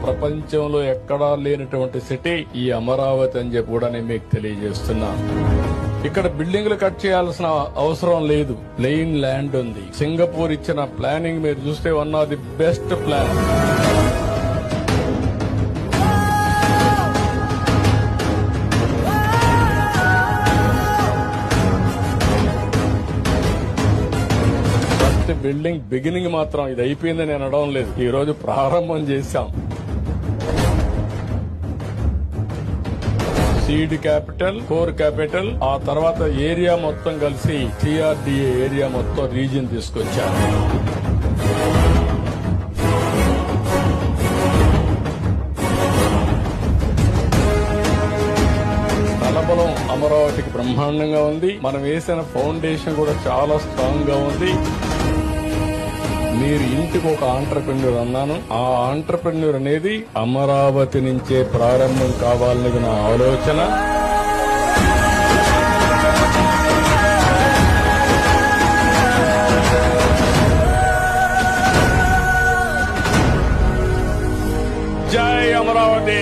ప్రపంచంలో ఎక్కడా లేనటువంటి సిటీ ఈ అమరావతి అని చెప్పి కూడా నేను మీకు తెలియజేస్తున్నాను. ఇక్కడ బిల్డింగ్లు కట్ చేయాల్సిన అవసరం లేదు. ప్లెయిన్ ల్యాండ్ ఉంది. సింగపూర్ ఇచ్చిన ప్లానింగ్ మీరు చూస్తే one of the best plan. Building beginning మాత్రం ఇది అయిపోయిందని నేను అనడం లేదు. ఈ రోజు ప్రారంభం చేశాం. సీడ్ క్యాపిటల్, కోర్ క్యాపిటల్, ఆ తర్వాత ఏరియా మొత్తం కలిసి సిఆర్డీఏ ఏరియా మొత్తం రీజియన్ తీసుకొచ్చారు. స్థలబలం అమరావతికి బ్రహ్మాండంగా ఉంది. మనం వేసిన ఫౌండేషన్ కూడా చాలా స్ట్రాంగ్ గా ఉంది. మీరు ఇంటికి ఒక ఆంటర్‌ప్రెన్యూర్ అన్నాను. ఆ ఆంటర్‌ప్రెన్యూర్ అనేది అమరావతి నుంచే ప్రారంభం కావాలనేది నా ఆలోచన. జై అమరావతి.